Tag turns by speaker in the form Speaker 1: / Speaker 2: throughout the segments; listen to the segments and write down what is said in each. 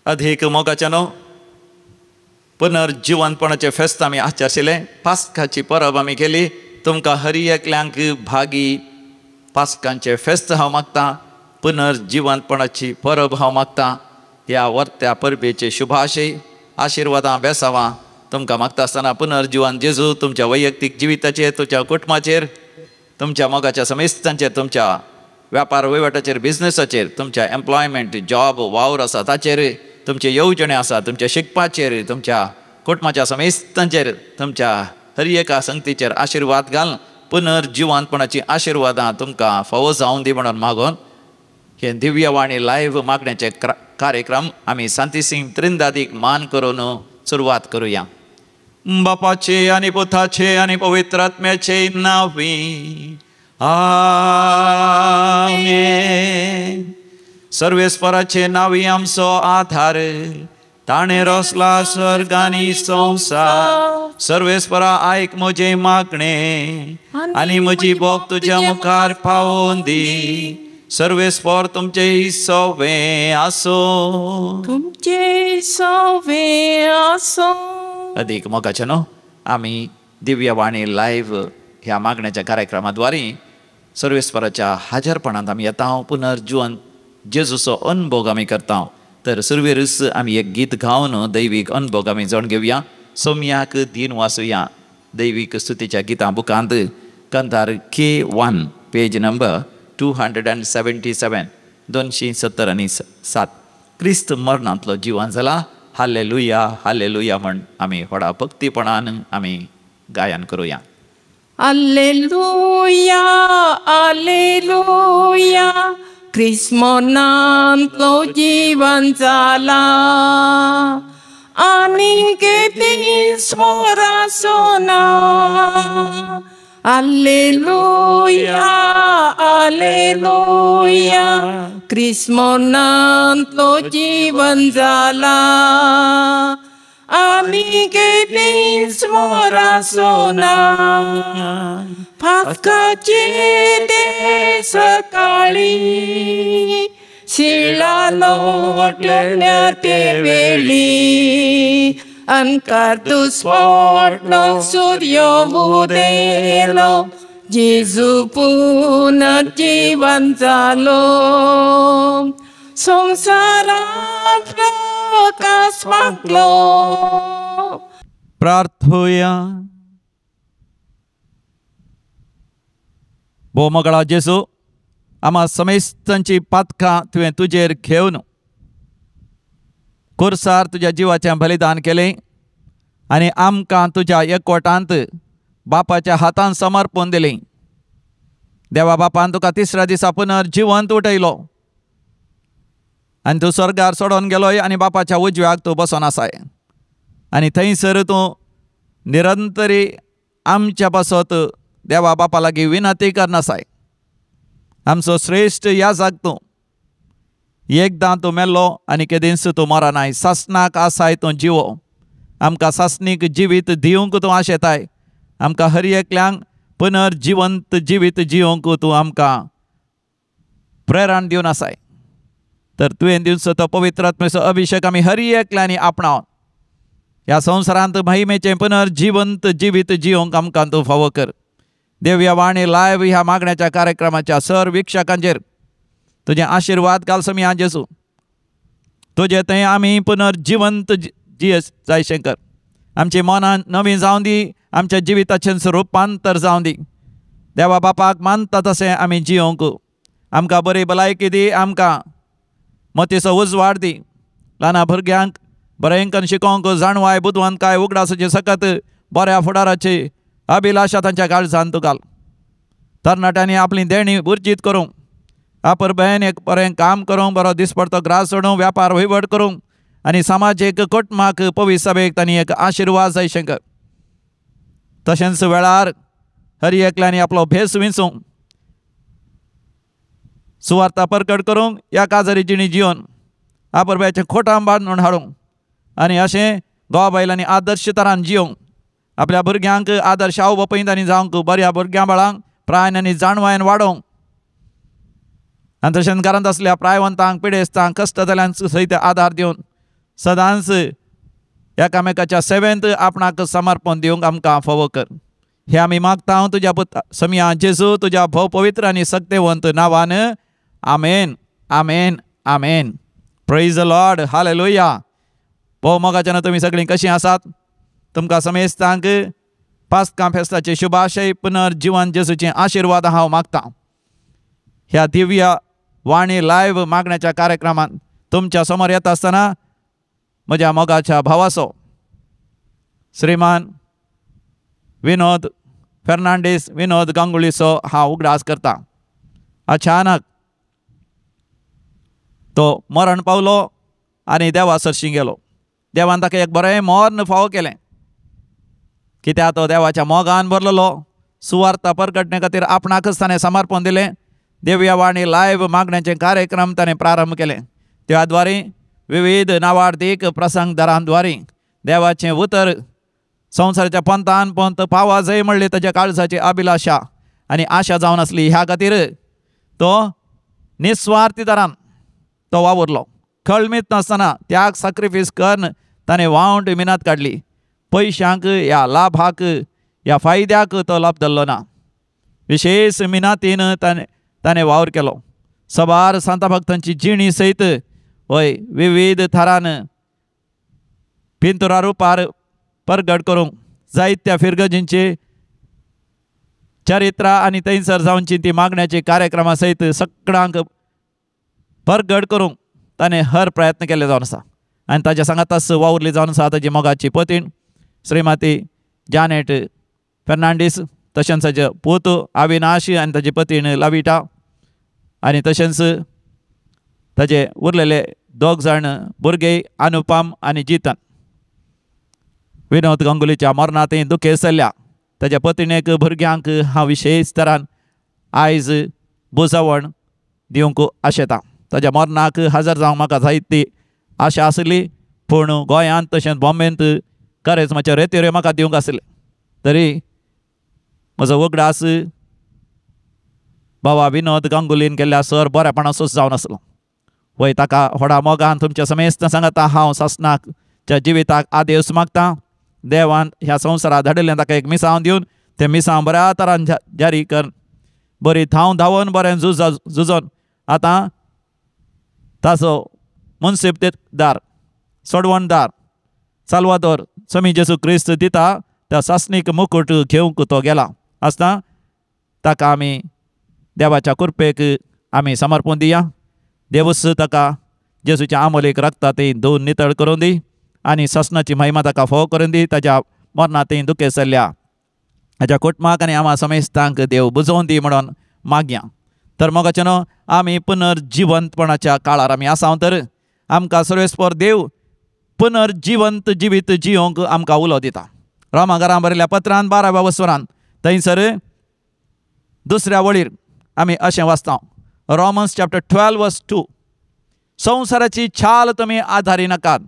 Speaker 1: अधिक मोगाच्यानो पुनर्जीवनपणाचे फेस्त आमी आचरशिले, पास्काची परब आमी केली. तुमकां हर एकल्यांक भागी पास्कांचे फेस्त हांव मागतां, पुनर्जीवनपणाची परब हांव मागतां. ह्या वर्त्या परबेचे शुभाशय आशिर्वादां बेसावां तुमकां मागता आसतना पुनर्जीवन जेजू तुमच्या वैयक्तीक जिविताचेर, तुमच्या कुटुंबाचेर, तुमच्या मोगाच्या समेस्तांचेर, तुमच्या व्यापार वहिवाटाचेर, बिझनेसाचेर, तुमच्या एम्प्लॉयमेंट, जॉब, वावर आसा ताचेर, तुमचे येवजणे आसा, तुमच्या शिकपाचेर, तुमच्या कुटुंबाच्या समेस्तांचेर, तुमच्या हर एका संगतीचेर आशिर्वाद घाल. पुनर्जीवनपणाची आशिर्वादां तुमकां फावो जावं दी म्हणून मागून हे दिव्यवाणी लायव्ह मागण्याचे कार्यक्रम आमी शांतीसिंग त्रिंदादीक मान करून सुरवात करुया. बापाचे आनी पुताचे आनी पवित्र आत्म्याचे नांवी आमेन. सर्वेस्पराचे नांवी आमचो आधार, ताणे रचला स्वर्ग आनी संवसार. सर्वेस्परा आयक म्हजे मागणे आनी म्हजी भोग तुज्या मुखार पावोवन दी. सर्वेस्पर तुमचे सवे आसो, तुमचे सवे आसो. अधिक मोगाच्यानो आमी दिव्यवाणी लायव्ह ह्या मागण्याच्या कार्यक्रमाद्वारे सर्वेस्पराच्या हाजरपणांत आमी येता. पुनर्जीवन जेजूचो अनुभव आमी करता. तर सुरवेरूस आमी एक गीत गावन दैवीक अनुभव आमी जाणून घेवया. सोम्याक दिन वाचुया. दैवीक स्तुतीच्या गितां बुकांत कंदार K1 पेज नंबर 277 277. क्रिस्त मरणांतलो जिवन जाला. हालेलुया हालेलुया म्हण आमी व्हडा भक्तीपणान आमी गायन करुया.
Speaker 2: Alleluia, Alleluia, Christ मरणांतलो जीवन जाला. आनी केदी स्वरा सोना. Alleluia, Alleluia, Christ मरणांतलो जीवन जाला. आमी केदी स्वरा सोना. पास्काचे ते सकाळी शिळा लोटल्या ते वेळी. अंकार दुस्फोटलो सूर्य उदेलो. जेजू पुनर्जीवन जालो. संसारांत प्रकाश मागलो.
Speaker 1: प्रार्थुया. भोवमोगळा जेजू, आम्हा समेस्तांची पातकां तुवें तुजेर घेवन खुर्सार तुज्या जिवाचें बलिदान केलें आनी आमकां तुज्या एकवटांत बापाच्या हातांत समर्पण दिलें. देवा बापान तुका तिसऱ्या दिसा पुनर्जीवंत उठयलो आनी तूं स्वर्गार सोडून गेलोय आनी बापाच्या उजव्याक तूं बसून आसाय. आनी थंयसर तूं निरंतरी आमच्या बसत देवा बापा लागीं विनंती करनासाय. आमचो श्रेश्ठ याजक तूं. एकदां तूं मेल्लो आनी केदींच तूं मरनाय. सासणाक आसाय तूं जिवो. आमकां सासणीक जिवीत दिवंक तूं आशेताय. आमकां हर एकल्यांक पुनर्जिवंत जिवीत जिवंक तूं आमकां प्रेरण दिवन आसाय. तर तुवें दिवचो तो पवित्र आत्म्याचो अभिशेक आमी हर एकल्यांनी आपणावन ह्या संवसारांत महिमेचें पुनर्जिवंत जिवीत जिवंक आमकां तूं फावो कर. दिव्यवाणी लायव्ह ह्या मागण्याच्या कार्यक्रमाच्या सर विक्षकांचेर तुजें आशिर्वाद घाल समिया जेजू. तुजें थंय आमी पुनर्जिवंत जियेस जायशें कर. आमची मनां नवीं जावं दी. आमच्या जिविताचें रुपांतर जावं दी. देवा बापाक मानता तशें आमी जियोंक. आमकां बरी भलायकी दी. आमकां मतीचो उजवाड दी. ल्हाना भुरग्यांक बरें करून शिकोवंक जाणवाय बुदवंतकाय उगडासाचे सकत बऱ्या फुडाराची अभिलाशा तांच्या काळजांत तूं घाल. तरणाट्यांनी आपली देणी उर्जीत करूंक, आपरबेन एक बरें काम करूंक, बरो दिसपडतो ग्रास सोडूंक, व्यापार वहिवट करूंक आनी समाजीक कुटुंबाक पवित्र सभेक तांणी एक आशिर्वाद जायशें कर. तशेंच वेळार हर एकल्यांनी आपलो भेस विंचूंक, सुवार्ता परकट करूंक, ह्या काजारी जिणी जिवन आपरब्याचें खोटां बांदून हाडूंक आनी अशें घोव बायलांनी आदर्श तरान जियोंक, आपल्या भुरग्यांक आदर्श आवय बापायंतांनी जावंक, बऱ्या भुरग्यां बाळांक प्रायन आनी जाणवायेन वाडोवंक आनी तशेंच घरांत आसल्या प्रायवंतांक, पिडेस्तांक, कश्ट जाल्यांक सयत आदार दिवन सदांच एकामेकाच्या सेवेंत आपणाक समर्पण दिवंक आमकां फावो कर. हे आमी मागता तुज्या समिया जेजू तुज्या भोव पवित्र आनी सक्तेवंत नांवान. Amen amen amen. Praise the Lord. Hallelujah. भोव मोगाच्यान तुमी सगळीं कशीं आसात? तुमकां समेस्तांक पास्का फेस्ताचे शुभाशय पुनर्जीवन जेजूचे आशिर्वाद हांव मागतां. ह्या दिव्य वाणी लायव्ह मागण्याच्या कार्यक्रमांत तुमच्या समोर येता आसतना म्हज्या मोगाच्या भावाचो श्रीमान विनोद फेर्नांडीस विनोद गांगुळीचो हांव उगडास करतां. अचानक तो मरण पावलो आनी देवा सरशी गेलो. देवान ताका एक बरें मोर्न फावो केलें, कित्याक तो देवाच्या मोगान भरलेलो. सुवार्ता परगटणे खातीर आपणाकच ताणें समर्पण दिलें. दिव्य वाणी लायव्ह मागण्याचे कार्यक्रम ताणें प्रारंभ केले. त्या द्वारे विविध नावार्थीक प्रसंगदारांद्वारे देवाचें उतर संवसाराच्या पंतान पंत पावा जाय म्हणली ताच्या काळजाची अभिलाषा आनी आशा जावन आसली. ह्या खातीर तो निस्वार्थी तरान तो वावुरलो. खळमीत नासतना त्याग सॅक्रिफीस करून ताणें वावंट मिनत काडली. पयशांक ह्या लाभाक ह्या फायद्याक तो लाभ धरलो ना. विशेष मिनातीन ताणें वावर केलो. सबार सांता भक्तांची जिणी सयत वय विविध थरान पिंतुरा रुपार परगट करूंक जायत्या फिरगजींचे चरित्रां आनी थंयसर जावनची ती मागण्याची कार्यक्रमा सयत सगळ्यांक परगट करूंक ताणें हर प्रयत्न केले जावन आसा. आनी ताच्या सांगाताच वावुरली जावन आसा ताची मोगाची पतीण श्रीमती जानेट फेर्नांडीस, तशेंच ताचे पूत अविनाश आनी ताची पतीण लाविटा, आनी तशेंच ताचे उरलेले 2 जाण भुरगे अनुपम आनी जितन. विनोद गांगुलीच्या मरणांत दुखे चल्ल्या ताच्या पत्नीक भुरग्यांक हांव विशेश तरान आयज बुजावण दिवंक आशेतां. ताच्या मरणाक हजर जावंक म्हाका जायती आशा आसली, पूण गोंयांत तशेंच बॉम्बेंत खरेंच मातशें रेत्यो म्हाका दिवंक आसले. तरी म्हजो उगडास बाबा विनोद गांगुलीन केल्ल्या सर बरेपणाचोच जावन आसलो. वय ताका व्हडा मोगान तुमच्या समेस्त सांगता हांव सासणाच्या जिविताक आदेश मागतां. देवान ह्या संवसारांत धाडिल्लें ताका एक मिसांव दिवन तें मिसांव बऱ्या तरान जारी कर. बरी धांव धांवन बरें झुजोन आतां ताचो मुन्सिपदार सोडवणदार साल्वादोर समी जेजू क्रिस्त दिता त्या सासणीक मुकुट घेवंक तो गेला आसता ताका आमी देवाच्या कृपेक आमी समर्पण दिया. देवूच ताका जेजूच्या आमोलीक रक्तात धुवन नितळ करून दी आनी ससनाची महिमा ताका फोव करून दी. ताच्या मरणांत दुखे चल्ल्या ताच्या कुटुंबाक आनी आम्हा समेस्तांक देव बुजोवन दी म्हणून मागया. तर मोगाचें न्हू आमी पुनर्जिवंतपणाच्या काळार आमी आसां. तर आमकां सर्वेस्पर देव पुनर्जिवंत जिवीत जियोंक आमकां उलो दिता. रोमाघरां बरयल्ल्या पत्रांत 12व्या वस्वरांत थंयसर दुसऱ्या वळीर आमी अशें वाचता. रोमन्स चॅप्टर 12 वर्स 2. संवसाराची छाल तुमी आदारी नाकात,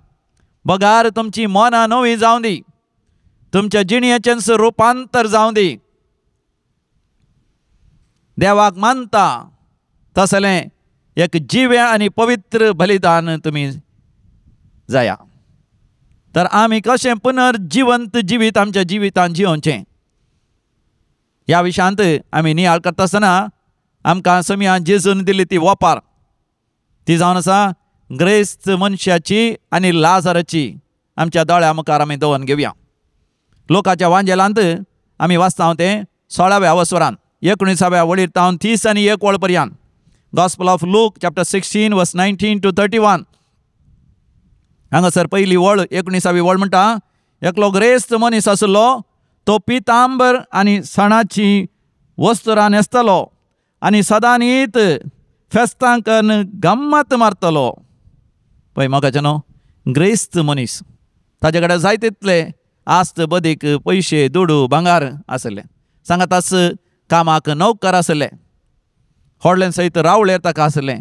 Speaker 1: बगार तुमची मनां नवी जावं दी, तुमच्या जिणयेचें रुपांतर जावं दी. देवाक मानता तसलें एक जिवे आनी पवित्र बलिदान तुमी जाया. तर आमी कशें पुनर्जिवंत जिवीत आमच्या जिवितांत जियोवचें ह्या विशयांत आमी नियाळ करता आसतना आमकां समिया जेजून दिली ती वपार ती जावन आसा ग्रेस्त मनशाची आनी लाजाराची आमच्या दोळ्या मुखार आमी दवरून घेवया. लोकाच्या वांजेलांत आमी वाचता तें 16व्या वस्वरांत 19व्या वळीर तावन 30 आनी 1 वळ पर्यंत. गॉस्पल ऑफ लूक चॅप्टर 16 वर्स 19 to 31. हांगासर पयली वळ 19वी वळ म्हणटा, एकलो ग्रेस्त मनीस आसलो, तो पितांबर आनी सणाची वस्त्रां न्हेसतलो आनी सदांनीत फेस्तांक गम्मत मारतलो. पळय मोगाचें न्हू, ग्रेस्त मनीस ताजे कडेन जाय तितले आस्त बदीक पयशे दुडू भांगार आसले. सांगाताच कामाक नौकर आसले, व्हडलें सयत रावळेर ताका आसलें.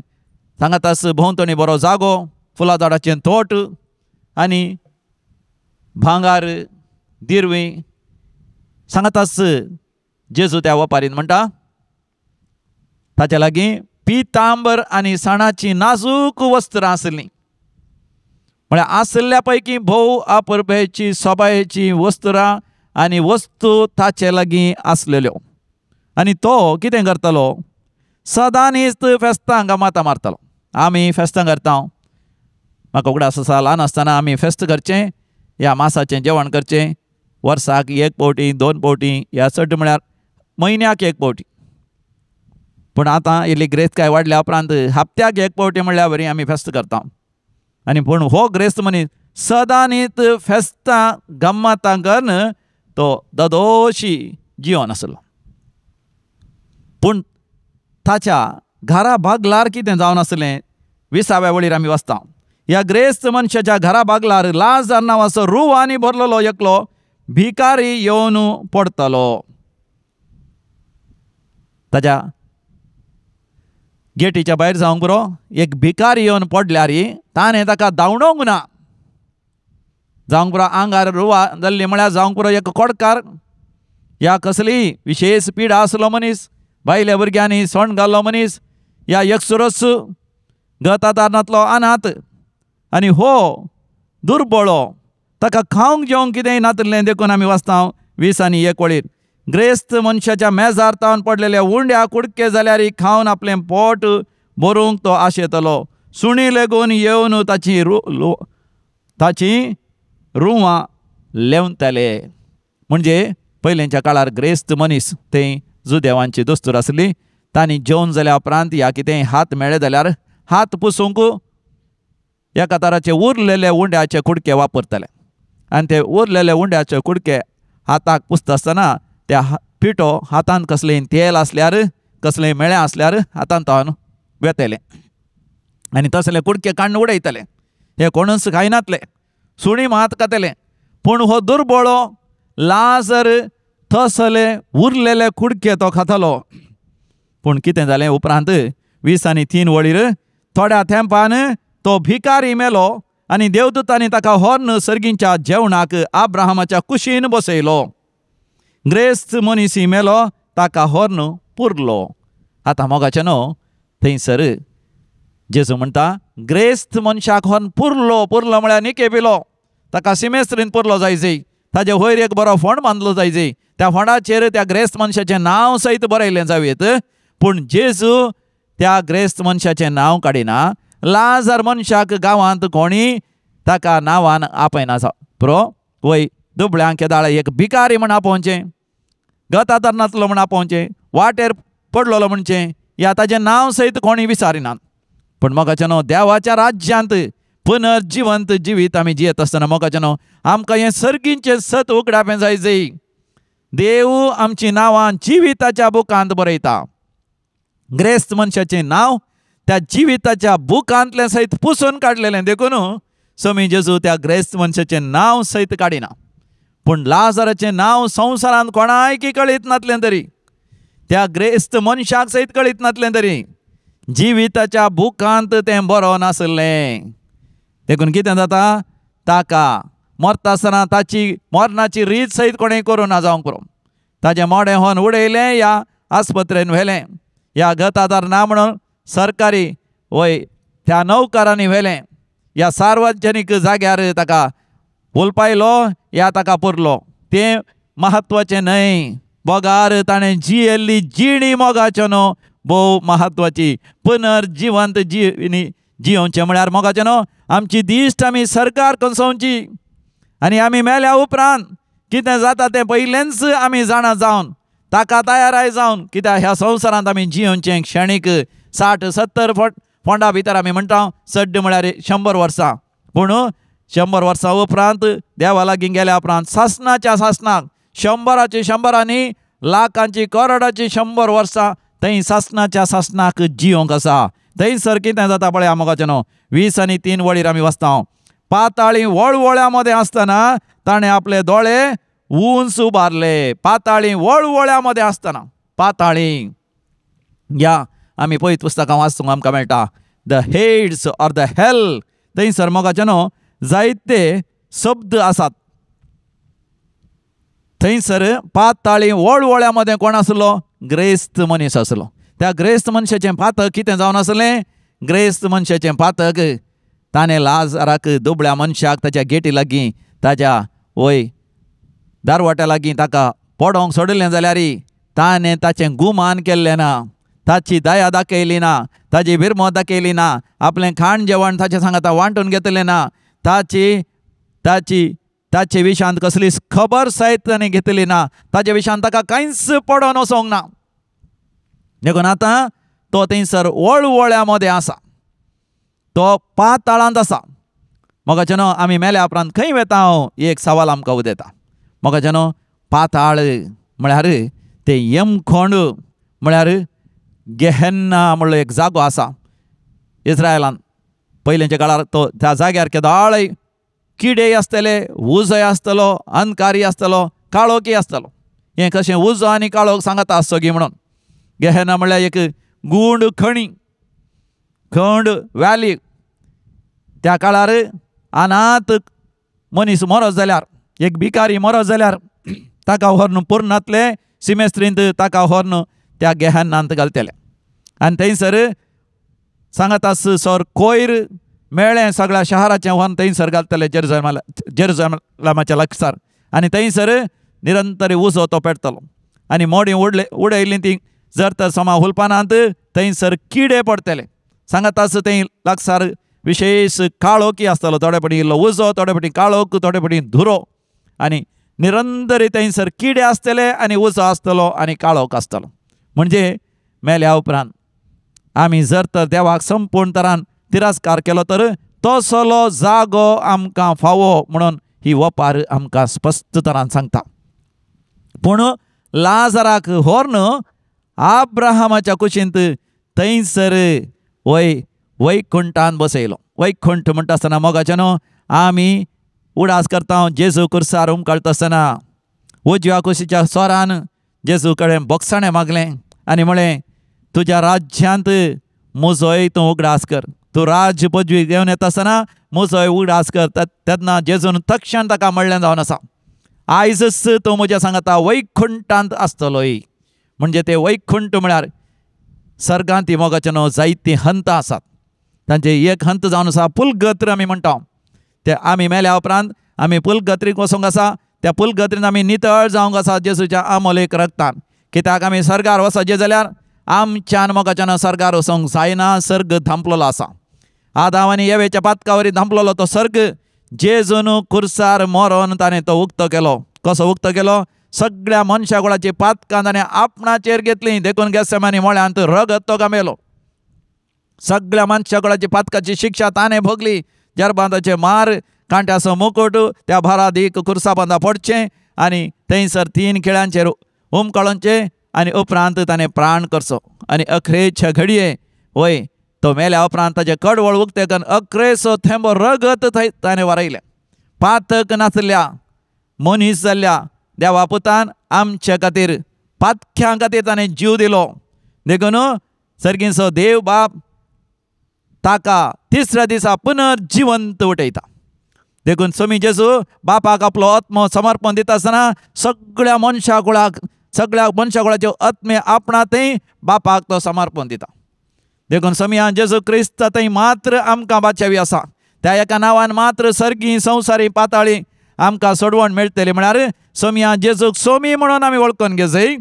Speaker 1: सांगाताच भोंवतणी बरो जागो, फुलां झाडाचें तोट आनी भांगार दिरवी. सांगाताच जेजू त्या वपारीन म्हणटा ताचे लागीं पितांबर आनी सणाची नाजूक वस्त्रां आसलीं. म्हळ्यार आसल्या पैकी भोव अपुरबेची सोबायेची वस्तुरां आनी वस्तू ताचे लागीं आसलेल्यो आनी तो कितें करतालो सदां न्हीस्त फेस्तां गमातां मारतालो. आमी फेस्तां करता म्हाका उगडास आसा ल्हान आसतना आमी फेस्त करचें ह्या मासाचें जेवण करचें वर्साक 1 पावटी 2 पावटी ह्या चड म्हळ्यार म्हयन्याक 1 पावटी. पूण आतां इल्ली ग्रेस्त वाडल्या उपरांत हप्त्याक 1 पावटी म्हणल्यार बरी आमी फेस्त करता. आनी पूण हो ग्रेस्त मनीस सदां न्हीत फेस्तां गम्मातां करून तो ददोशी जिवन आसलो. पूण ताच्या घरा बागलार कितें जावन आसलें 20व्या वळीर आमी वाचता. ह्या ग्रेस्त मनशाच्या घरा बागलार लाजार नांवाचो रुवांनी भरलेलो एकलो भिकारी येवन पडतलो. ताच्या गेटीच्या भायर जावंक पुरो एक भिकारी येवन पडल्यार ताणें ताका धांवडोंक ना. जावंक पुरो आंगार रुवा जाल्ली म्हळ्यार जावंक पुरो एक कोडकार या कसली विशेश पिडा आसलो मनीस बायल्या भुरग्यांनी सोंड घाल्लो मनीस या एकसुरस गतादारणांतलो अनाथ आनी हो दुर्बळो ताका खावंक जेवंक कितेंय नातलें देखून आमी वाचता 20 आनी 1 वळीर. ग्रेस्त मनशाच्या मेजार तावन पडलेल्या उंड्या कुडके जाल्यार खावन आपलें पोट भरूंक तो आशेतलो. सुणी लेगून येवन ताची रुवां लेवतले. म्हणजे पयलींच्या काळार ग्रेस्त मनीस तें जुदेवांची दस्तूर आसली. तांणी जेवण जाल्या उपरांत ह्या कितेंय हात मेळ्ळे जाल्यार हात पुसूंक एका तराचे उरलेले उंड्याचे कुडके वापरतले आनी ते उरलेले उंड्याचे कुडके हाताक पुसता आसतना त्या पिठो हातांत कसलें तेल आसल्यार कसलेंय मेळ्ळें आसल्यार हातांत तावन वेतले आनी तसले कुडके काडून उडयतले. हे कोणूच खायनातले सुणी मात खातले. पूण हो दुर्बळो लाजर तसले उरलेले कुडके तो खातालो. पूण कितें जालें उपरांत 20 आनी 3 वळीर थोड्या तेंपान तो भिकारी मेलो आनी देवदूतांनी ताका होर्न सर्गींच्या जेवणाक आब्राहामाच्या कुशीन बसयलो. ग्रेस्त मनीस मेलो ताका होर्न पुरलो. आतां मोगाचें न्हू थंयसर जेजू म्हणटा ग्रेस्त मनशाक होर्न पुरलो म्हळ्यार निके पिलो ताका सिमेस्त्रीन पुरलो जायजे. ताजे वयर एक बरो फोंड बांदलो जायजे. त्या फोंडाचेर त्या ग्रेस्त मनशाचें नांव सयत बरयलें जावेत. पूण जेजू त्या ग्रेस्त मनशाचें नांव काडिना. लाजार मनशाक गांवांत कोणी ताका नांवान आपयना पुरो वय दुबळ्यांक केदाळ एक भिकारी म्हण आपोवचें गतादारणांतलो म्हण आपोवचें वाटेर पडलेलो म्हणचें या ताजें नांव सयत कोणी विचारिनात. पूण मोगाचें न्हू देवाच्या राज्यांत पुनर्जिवंत जिवीत आमी जियेत आसतना मोगाचें न्हू आमकां हें सर्गींचें सत उगडावें जायजे. देव आमचीं नांवां जिविताच्या बुकांत बरयता. ग्रेस्त मनशाचें नांव त्या जिविताच्या बुकांतलें सयत पुसून काडलेलें देखून स्वामी जेजू त्या ग्रेस्त मनशाचें नांव सयत काडिना. पूण लाजाराचें नांव संवसारांत कोणायकी कळीत नातलें तरी त्या ग्रेस्त मनशाक सयत कळीत नातलें तरी जिविताच्या बुकांत तें बरोवन आसलें. देखून कितें जाता ताका मरता आसतना ताची मरणाची रीत सयत कोणें करूं ना जावंक पुरो. ताजें मोडें व्होन उडयलें या आस्पत्रेन व्हेलें या गतादार ना म्हणून सरकारी वय त्या नौकारांनी व्हेलें या सार्वजनीक जाग्यार ताका उलपायलो या ताका पुरलो. तें महत्वाचें न्हय. बोगार ताणें जियेल्ली जिणी मोगाच्यो न्हू भोव महत्वाची. पुनर्जिवंत जियोवचें म्हळ्यार मोगाचें न्हू आमची दिश्ट आमी सरकार कसोवची आनी आमी मेल्या उपरांत कितें जाता तें पयलेंच आमी जाणा जावन ताका तयाराय जावन कित्याक ह्या संवसारांत आमी जियोवचें क्षणीक 60-70 फोंडा भितर आमी म्हणटा सड्ड म्हळ्यार 100 वर्सां. पूण 100 वर्सां उपरांत देवा लागीं गेल्या उपरांत सासणाच्या सासणाक 100ची 100 लाखांची करोडाची 100 वर्सां थंय सासणाच्या सासणाक जियोंक आसा. थंयसर कितें जाता पळय मोगाचें न्हू 20 आनी 3 वळीर आमी वाचता. पाताळी वळवळ्या मध्ये आसतना ताणें आपले दोळे उंच उबारले. पाताळी वळवळ्या मध्ये आसतना पाताळी या आमी पळयत पुस्तकां वाचूंक आमकां मेळटा the heads or the hell. थंयसर मोगाचें न्हू जायते शब्द आसात. थंयसर पाताळी वळवळ्या मध्ये कोण आसलो ग्रेस्त मनीस आसलो. त्या ग्रेस्त मनशाचें पातक कितें जावन आसलें ग्रेस्त मनशाचें पातक ताणें लाजाराक दुबळ्या मनशाक ताच्या गेटी लागीं ताच्या वय दारवट्या लागीं ताका पडोंक सोडिल्लें जाल्यार ताणें ताचें गुमान केल्लें ना, ताची दया दाखयली ना, ताची भिरमो दाखयली ना, आपलें खाण जेवण ताचे सांगाता वांटून घेतलें ना, ताचे विशांत कसली खबर सयत ताणें घेतली ना, ताचे विशांत ताका कांयच पडोन वचोंक ना. देखून आतां तो थंयसर वळवळ्या मदें आसा, तो पाताळांत आसा. मोगाचे न्हू, आमी मेल्या उपरांत खंय वेता हांव एक सवाल आमकां उदेता. मोगाचे न्हू, पाताळ म्हळ्यार ते यमखोंड म्हळ्यार गेहेन्ना म्हणलो एक जागो आसा इस्रायलांत. पयलींच्या काळार तो त्या जाग्यार केदाळय किडे आसतले, उजय आसतलो, अंधकारी आसतलो, काळोखी आसतलो. हें कशें उजो आनी काळोख सांगता सगळीं म्हणून. गेहेन्ना म्हळ्यार एक गूंड खंड वॅली. त्या काळार अनाथ मनीस मरत जाल्यार, एक भिकारी मरत जाल्यार ताका व्हरून पुर्णांतले सिमेस्त्रींत ताका व्हरून त्या गेहेन्नांत घालतले. आनी थंयसर सांगता सर कोयर मेळ्ळें सगळ्या शहराचें व्हरून थंयसर घालतले जेरुसलेमाच्या लागसार. आनी थंयसर निरंतर उजो तो पेटतलो. आनी मोडी उडयलीं ती जर तर समा हुलपानांत थंयसर किडे पडटले. सांगता थंय लागसार विशेश काळोखी आसतलो, थोडे पटी इल्लो उजो, थोडे पटी काळोख, थोडे पटी धुरो. आनी निरंतर थंयसर किडे आसतले आनी उजो आसतलो आनी काळोख आसतलो. म्हणजे मेल्या उपरांत आमी जर तर देवाक संपूर्ण तरान तिरस्कार केलो तर तसलो जागो आमकां फावो म्हणून ही वपार आमकां स्पश्ट तरान सांगता. पूण लाजाराक व्हरून आब्राहामाच्या कुशींत थंयसर वैकुंठांत बसयलो. वैकुंठ म्हणटा आसतना मोगाचे न्हू, आमी उडास करता जेजू कुर्सार उमकळटा आसतना उजव्या कुशीच्या स्वरान जेजू कडेन बोगसाणें मागलें आनी म्हळें, तुज्या राज्यांत म्हजोय तूं उगडास कर. तूं राज पदवी घेवन येता आसतना म्हजोय उगडास कर. तेन्ना जेजून तक्षण ताका म्हणलें जावन आसा, आयजच तूं म्हज्या सांगता वैकुंठांत आसतलोय. म्हणजे ते वैकुंठ म्हळ्यार सर्गांत मोगाचे न्हू जायतीं हंतां आसात. तांचे एक हंत जावन आसा पुलगत्र आमी म्हणटा. ते आमी मेल्या उपरांत आमी पुलगत्रीक वचूंक आसा. त्या पुलगत्रीन आमी नितळ जावंक आसा जेजूच्या अमोलेक रक्तान. कित्याक आमी सर्गार वचचे जाल्यार आमच्यान मोगाच्यान सर्गार वचोंक जायना. सर्ग धांपलेलो आसा. आदाम आनी येवेच्या पातकावरी धांपलेलो तो सर्ग जेजून कुर्सार मरोन ताणें तो उक्तो केलो. कसो उक्तो केलो? सगळ्या मनशा कुळाची पातकां ताणें आपणाचेर घेतलीं. देखून गेत्सेमानी मळ्यांत रगत तो गामेलो. सगळ्या मनशा कुळाची पातकाची शिक्षा ताणें भोगली. जरबांदाचे मार, कांट्याचो मुकुट, त्या भारादीक कुर्सा बांदा पडचें आनी थंयसर 3 खिळ्यांचेर उमकळोवचें आनी उपरांत ताणें प्राण करचो. आनी अखरेच्या घडये तो मेल्या उपरांत ताचे कडवळ उक्ते करून अखरेचो थेंबो रगत ताणें वारयलें. पातक नाचल्या, मनीस जाल्ल्या देवा पुतान आमच्या खातीर, पातक्यां खातीर ताणें जीव दिलो. देखून सर्गीचो देव बाप ताका तिसऱ्या दिसा पुनर्जिवंत उठयता. देखून समी जेजू बापाक आपलो आत्मो समर्पण दिता आसतना सगळ्या मनशा कुळाच्यो आत्मे आपणातय बापाक तो समर्पण दिता. देखून समियान जेजू क्रिस्त थंय मात्र आमकां बाचावी आसा. त्या एका नांवान मात्र सर्गी संवसारी पाताळी आमकां सोडवण मेळटली. म्हळ्यार समियान जेजूक सोमी म्हणून आमी वळखून घेजय.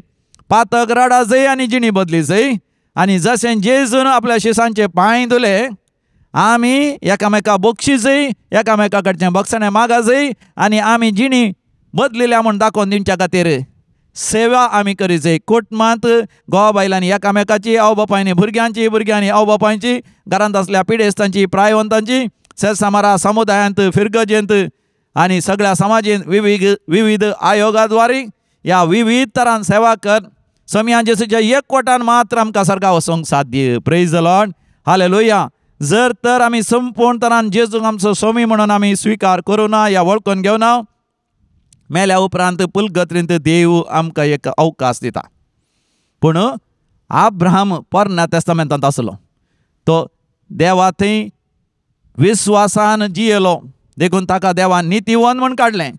Speaker 1: पातक रडा जय आनी जिणी बदली जय. आनी जशें जेजून आपल्या शिसांचे पांय धुले, आमी एकामेका बक्षी जय, एकामेका कडचें बक्षणें मागा जय आनी आमी जिणी बदलिल्या म्हूण दाखोवन दिवच्या खातीर सेवा आमी करी जय. कुटुंबांत घोव बायलांनी एकामेकाची, आवय बापायनी भुरग्यांची, भुरग्यांनी आवय बापायची, घरांत असल्या पिडेस्तांची, प्रायवंतांची, सेसामारा समुदायांत, फिरगजेंत आनी सगळ्या समाजीन विविध आयोगाद्वारे ह्या विविध तरान सेवा कर. समियान जेजूच्या एकवटान मात्र आमकां सर्गा वचोंक साध्य. Praise the Lord, hallelujah. जर तर आमी संपूर्ण तरान जेजूक आमचो सोमी म्हणून आमी स्विकार करूं ना या वळखून घेवना, मेल्या उपरांत पुलगत्रींत देव आमकां एक अवकाश दिता. पूण आब्राहाम पोरण्या तेस्तामेंतांत आसलो. तो देवा थंय विस्वासान जियेलो. देखून ताका देवान नितीवन म्हूण काडलें.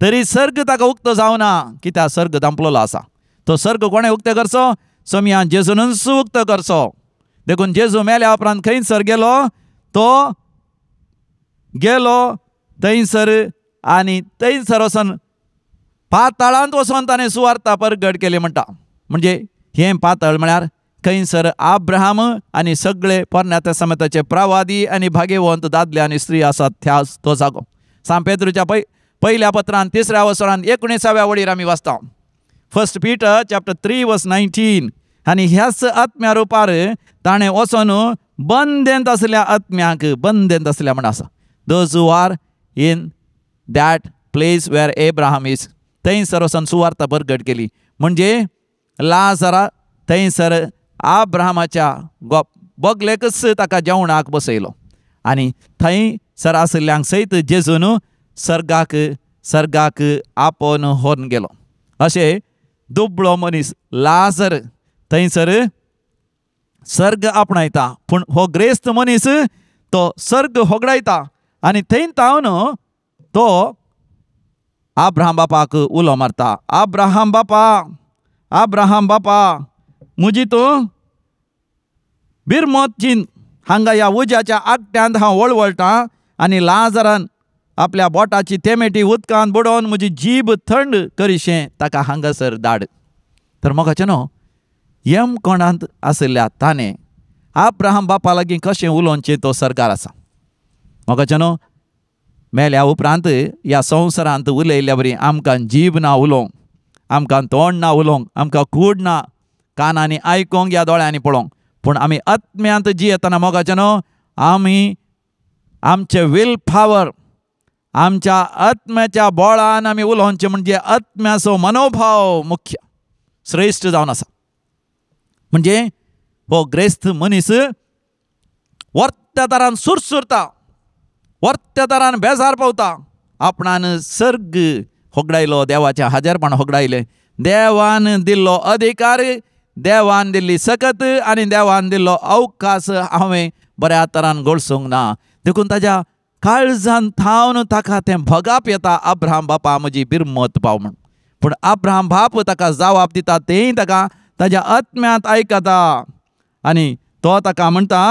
Speaker 1: तरी सर्ग ताका उक्तो जावना, कित्याक सर्ग धांपलेलो आसा. तो सर्ग कोणें उक्ते करचो? समियान जेजूनच उक्तो करचो. देखून जेजू मेल्या उपरांत खंयसर गेलो, तो गेलो थंयसर आनी थंयसर वचोन पाताळांत वचोन ताणें सुवार्ता परगट केली म्हणटा. म्हणजे हे पातळ म्हळ्यार खंयसर अब्राहम आनी सगळे पोरण्या तेस्तामेंताचे प्रवादी आनी भाग्यवंत दादले आनी स्त्री आसात तो जागो. सांत पेद्रूच्या पयल्या पत्रांत 3ऱ्या वसरांत 19व्या वळीर आमी वाचता. 1 Peter chapter 3 verse 19. आनी ह्याच आत्म्या रुपार ताणें वचोन बंदेंत असल्या आत्म्याक बंदेंत असल्या म्हण आसा. Those who are in that place where Abraham is. थंयसर वचोन सुवार्ता परगट केली. म्हणजे लाजरा थंयसर अब्राहमाच्या बगलेकच ताका जेवणाक बसयलो आनी थंयसर आसल्यांक सयत जेजून सर्गाक आपोवन व्होरून गेलो. अशें दुबळो मनीस लाजर थंयसर सर्ग आपणायता. पूण हो ग्रेस्त मनीस तो सर्ग होगडायता आनी थंय तावन तो अब्राहम बापाक उलो मारता. अब्राहम बापा म्हजी तूं बिरमत जीन हांगा ह्या उज्याच्या आगट्यांत हांव वळवळटां आनी लाजरान आपल्या बोटाची तेमेटी उदकांत बुडोवन म्हजी जीब थंड करीशें ताका हांगासर धाड. तर मोगाचें न्हू यम कोणांत आसल्या ताणें अब्राहम बापा लागीं कशें उलोवचें तो सरकार आसा. मोगाचें न्हू मेल्या उपरांत ह्या संवसारांत उलयल्या बरी आमकां जीब ना उलोवंक, आमकां तोंड ना उलोवंक, आमकां कूड ना कानांनी आयकोंक या दोळ्यांनी पळोवंक. पूण आमी आत्म्यांत जियेतना मोगाचें न्हू आमी आमचे वील पावर आमच्या आत्म्याच्या बोळान आमी उलोवचें. म्हणजे आत्म्याचो मनोभाव मुख्य श्रेश्ठ जावन आसा. म्हणजे हो ग्रेस्त मनीस वर्त्या तरान सुरसुरता, वर्त्या तरान बेजार पावता. आपणान सर्ग होगडायलो, देवाचें हाजेरपण होगडायलें, देवान दिल्लो अधिकार, देवान दिल्ली सकत आनी देवान दिल्लो अवकाश हांवें बऱ्या तरान गळसूंक ना. देखून ताच्या काळजान थावन ताका तें भगाप येता अब्राहम बापा म्हजी बिरमत पाव म्हण. पूण अब्राहम बाप ताका जवाब दिता तेंय ताका ताच्या आत्म्यांत आयकता आनी तो ताका म्हणटा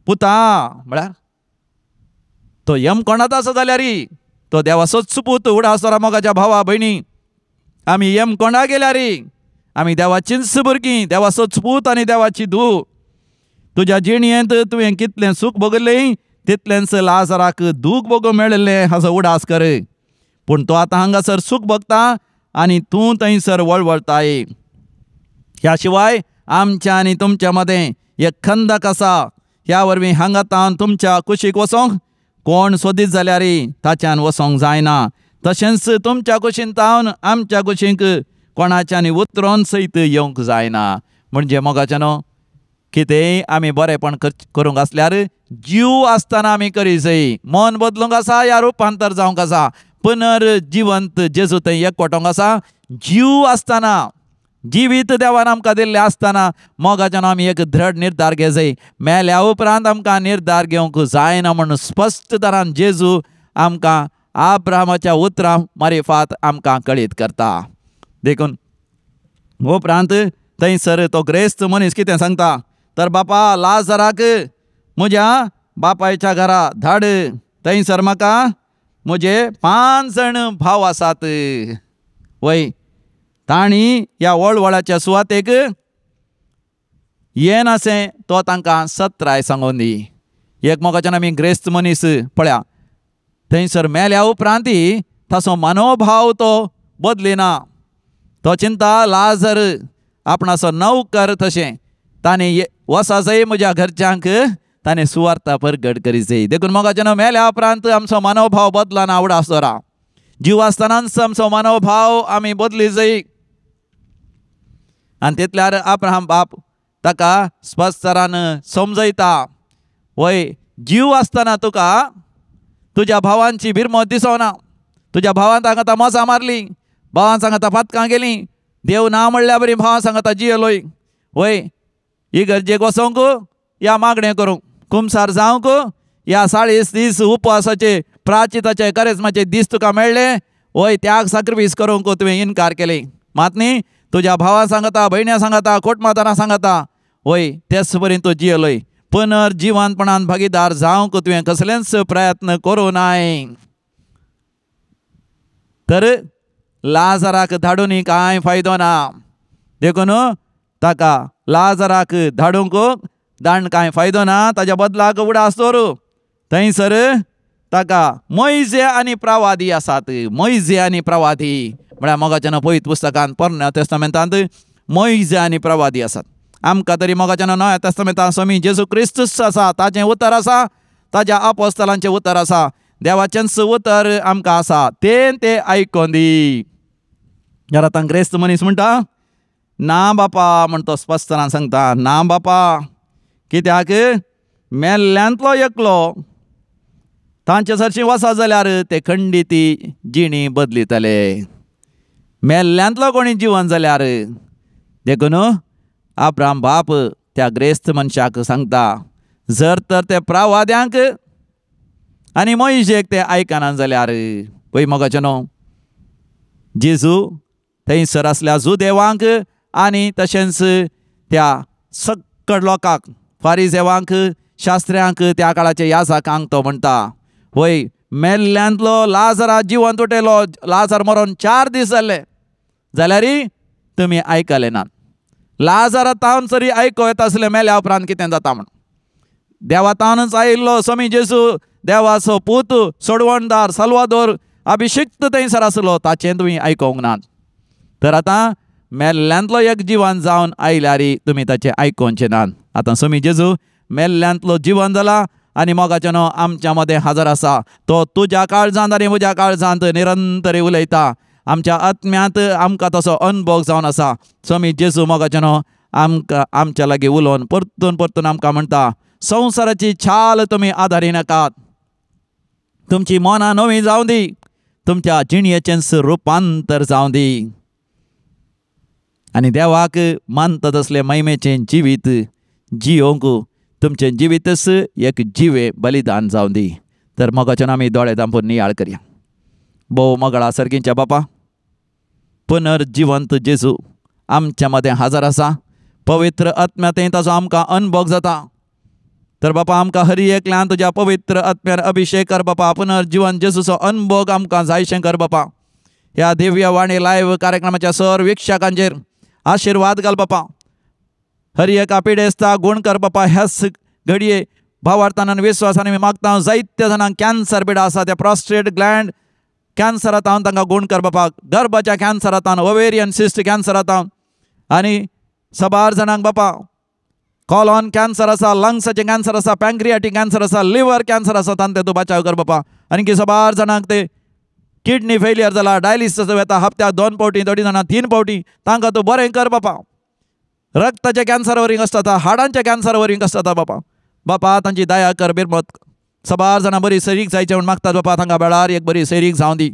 Speaker 1: पुता. म्हळ्यार तो यम कोणाचो आसा जाल्यार तो देवाचोच पूत उडासोरा मोगाच्या भावा भयणी. आमी यम कोंडा गेल्यार आमी देवाचींच भुरगीं, देवाचोच पूत आनी देवाची धूव. तुज्या जिणयेंत तुवें कितलें सूख भोगलें तितलेंच लाजराक दूख भोगूंक मेळिल्लें हाचो उडास कर. पूण तो आतां हांगासर सूख भोगता आनी तूं थंयसर वळवळताय. ह्या शिवाय आमच्या आनी तुमच्या मदें एक खंदक आसा. ह्या वरवीं हांगा तावन तुमच्या कुशीक वचोंक कोण सोदीत जाल्यार ताच्यान वचोंक जायना. तशेंच तुमच्या कुशीन तावन आमच्या कुशीक कोणाच्यानी उतरोन सयत येवंक जायना. म्हणजे मोगाचें न्हू कितेंय आमी बरेंपण करूंक आसल्यार जीव आसतना आमी करी जाय. मन बदलूंक आसा या रुपांतर जावंक आसा. पुनर्जिवंत जेजू थंय एकवटोंक आसा. जीव आसतना, जिवीत देवान आमकां दिल्लें आसतना मोगाच्यान आमी एक दृढ निर्धार घे जाय. मेल्या उपरांत आमकां निर्धार घेवंक जायना म्हणून स्पश्ट तरान जेजू आमकां अब्राहमाच्या उतरां मारिफात आमकां कळीत करता. देखून उपरांत थंयसर तो ग्रेस्त मनीस कितें सांगता तर बापा लाजराक म्हज्या बापायच्या घरा धाड. थंयसर म्हाका म्हजे 5 जाण भाव आसात. वय तांणी ह्या वळवळाच्या सुवातेक येनाशें तो तांकां सत्राय सांगून दी. एक मोगाच्यान आमी ग्रेस्त मनीस पळया थंयसर मेल्या उपरांत ताचो मनोभाव तो बदलिना. तो चिंता लाजर आपणाचो नवकर तशें ताणें वसा जाय म्हज्या घरच्यांक ताणें सुवार्ता परगट करी जाय. देखून मोगाच्यान मेल्या उपरांत आमचो मनोभाव बदलाना उडासोरा. जीव आसतनाच आमचो मनोभाव आमी बदली जाय. आनी तितल्यार अब्राहम बाप ताका स्पश्ट तरान समजयता. वय जीव आसतना तुका तुज्या भावांची बिरमत दिसोना. तुज्या भावान तांकां मोसा मारली, भावान सांगता पातकां गेलीं, देव ना म्हणल्या बरी भावां सांगता जियेलोय. वय इगर्जेक वचोंक या मागणें करूंक, कुमसार जावंक या 40 दीस उपवासाचे प्राचिताचे करेस्माचे दीस तुका मेळ्ळे. वय त्याग सॅक्रिफायस करूंक तुवें इन्कार केले. मात न्ही तुज्या भावा सांगता, भयण्या सांगता, कोटमातारां सांगता वय तेच बरें तूं जियेलोय. पुनर्जिवनपणान भागीदार जावंक तुवें कसलेच प्रयत्न करूं नाय. तर लाजाराक धाडून कांय फायदो ना. देखून ताका लाजाराक धाडूंक धाडून कांय फायदो ना. ताच्या बदलाक उडास दवर. थंयसर ताका मोइजे आनी प्रवादी आसात. मोइजे आनी प्रवादी म्हळ्यार मोगाच्यान पवित्र पुस्तकांत पोरण्या तेस्तामेंतांत मोइजे आनी प्रवादी आसात. आमकां तरी मोगाच्यान नव्या तेस्तामेंतांत स्वामी जेजू क्रिस्तूस आसा, ताचें उतर आसा, ताज्या आपोस्तलांचें उतर आसा, देवाचेंच उतर आमकां आसा. ते आयकोन दी. जाल्यार आतां क्रिस्त मनीस म्हणटा ना बापा म्हण तो स्पश्टपणान सांगता. ना बापा. कित्याक मेल्ल्यांतलो एकलो तांचे सरशी वसा जाल्यार ते खंडिती जिणी बदलितले. मेल्ल्यांतलो कोणी जिवन जाल्यार देखून अब्राम बाप त्या ग्रेस्त मनशाक सांगता, जर तर ते प्रवाद्यांक आनी मोइशेक ते आयकना जाल्यार पळय मोगाचें न्हू. जेजू थंयसर आसल्या जुदेवांक आनी तशेंच त्या सक्कड लोकांक, फारिजेवांक, शास्त्र्यांक, त्या काळाच्या याजकांक तो म्हणटा, वय मेल्ल्यांतलो लाजारा जिवंत उठयलो. लाजार मरोन 4 दीस जाले जाल्यारय तुमी आयकले नात. लाजारा तावन जरी आयको येता आसले मेल्या उपरांत कितें जाता म्हण. देवा तावनूच आयिल्लो स्वामी जेजू, देवाचो पूत, सोडवणदार, साल्वादोर, अभिषिक्त थंयसर आसलो, ताचें तुमी आयकोंक नात. तर आतां मेल्ल्यांतलो एक जिवन जावन आयल्यार तुमी ताचें आयकोवचें नात. आतां स्वामी जेजू मेल्ल्यांतलो जिवन जाला आनी मोगाचें न्हू आमच्या मदें हजर आसा. तो तुज्या काळजांत आनी म्हज्या काळजांत निरंतर उलयता. आमच्या आत्म्यांत आमकां तसो अनुभव जावन आसा. स्वामी जेजू मोगाचें न्हू आमकां आमच्या लागीं उलोवन परतून परतून आमकां म्हणटा, संवसाराची छाल तुमी आदारी नाकात. तुमची मनां नवीं जावं दी. तुमच्या जिणयेचें रुपांतर जावं दी. आनी देवाक मानता तसलें महिमेचें जिवीत जियोंक तुमचें जिवीतच एक जिवे बलिदान जावं दी. तर मोगाचें आमी दोळे धांपून नियाळ करया. भोव मोगळा सर्गीच्या बापा, पुनर्जिवंत जेजू आमच्या मदें हजर आसा. पवित्र आत्म्यातय ताचो आमकां अनुभव जाता. तर बापा आमकां हर एकल्यान तुज्या पवित्र आत्म्यार अभिशेक कर बापा. पुनर्जिवन जेजूचो अनुभव आमकां जायशें कर बापा. ह्या दिव्य वाणी लायव्ह कार्यक्रमाच्या सर विक्षकांचेर आशिर्वाद घाल बापा. हर एका पिडेस्ता गुण कर बापा. ह्याच घडये भावार्थान आनी विश्वासान मागता. जायत्या जाणांक कॅन्सर पिडा आसा, त्या प्रॉस्टेट ग्लँड कॅन्सरांत तांकां गुण कर बापा. गर्भाच्या कॅन्सरांत, ओवेरियन सिस्ट कॅन्सरांत आनी सबार जाणांक बापा कॉलॉन कॅन्सर आसा, लंग्साचें कॅन्सर आसा, पॅन्क्रियाटीक कॅन्सर आसा, लिव्हर कॅन्सर आसा, तांते तूं बचाव कर बापा. आनी सबार जाणांक ते किडनी फेलियर जाला, डायलिसीस येता हप्त्याक 2 फावटी, थोडी जाणां 3 फावटी, तांकां तूं बरें कर बापा. रक्ताच्या कॅन्सर वरी कश्ट जाता, हाडांच्या कॅन्सर वरी कश्ट जाता बापा. बापा तांची दया कर बिरमत. सबार जाणां बरी सैरीक जायचें म्हूण मागतात बापा. तांकां बेळार एक बरी सैरीक जावं दी.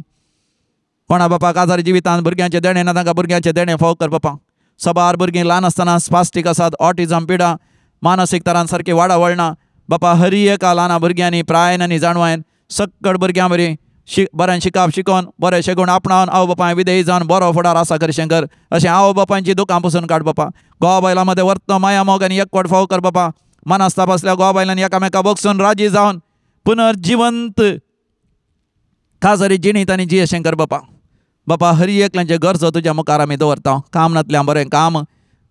Speaker 1: कोणा बापा काजार जिवितांत भुरग्यांचे देणे ना, तांकां भुरग्यांचे देणे फाव कर बापा. सबार भुरगीं ल्हान आसतना स्पास्टीक आसात, ऑटिझम पिडा, मानसीक तरान सारकी वाडा वळना बापा. हर एका ल्हान भुरग्यांनी प्रायन आनी जाणवायन सक्कड भुरग्यां बरी बरें शिकप शिकोवन बरें शेगूण आपणावन आवय बापाय विधेय जावन बरो फुडार आसा कर शंकर. अशें आवय बापायची दुकां पसून काड बापा. घोवा बायलां मदें वर्त माया मोग आनी एकवट फाव कर बापा. मनास्ताप आसल्या घोवा बायलांनी एकामेका बगसून राजी जावन पुनर्जिवंत काजरी जिणीत आनी जियेशें कर बापा. बापा हर एकल्यांचे गरजो तुज्या मुखार आमी दवरता. काम नातल्यान बरें काम,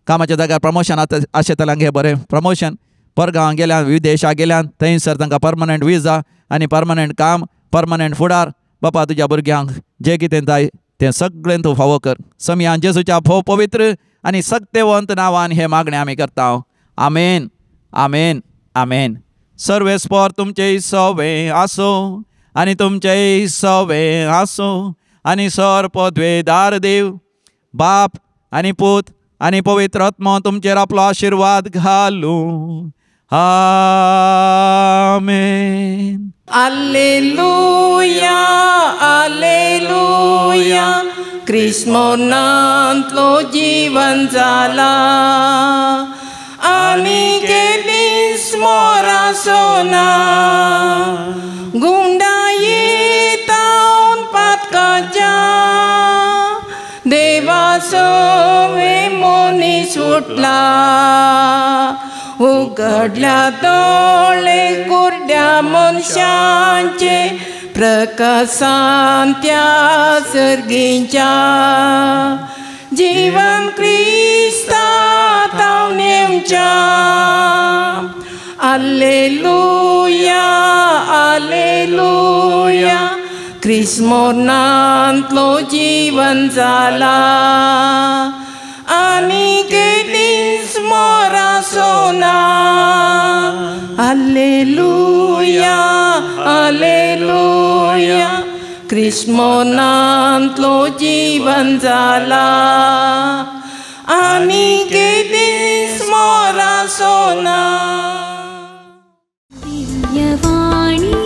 Speaker 1: कामाच्या जाग्यार प्रमोशन आशेतल्यान घे बरें प्रमोशन. परगांव गेल्यान, विदेशाक गेल्यान, थंयसर तांकां पर्मनंट विजा आनी पर्मनंट काम, पर्मनंट फुडार. बापा तुज्या भुरग्यांक जें कितें जाय तें सगळें तूं फावो कर. समयान जेजूच्या भोव पवित्र आनी सत्यवंत नांवान हे मागणें आमी करता. आमेन, आमेन, आमेन. सर्वेस्पर तुमचेय सवे आसो आनी तुमचेय सवे आसो आनी सर पदवेदार देव बाप आनी पूत आनी पवित्र आत्मा तुमचेर आपलो आशिर्वाद घालूं. आमेन.
Speaker 2: Alleluia, Alleluia, Krishmonantlo जीवन जाला आनी केली स्मोरासोना गुंडायेतावन पातकाच्या देवाचो वे मनीस उठला उघडल्या डोळे कुरड्या मनशांचे प्रकाशान त्या सर्गींच्या जीवन क्रिस्तात हांव नेमच्या Alleluia, Alleluia, Krismornantlo जीवन जाला आणि केलीस मोरा सोना Alleluia, Alleluia, Krismornantlo जीवन जाला आणि केलीस मोरा सोना
Speaker 3: दिव्यवाणी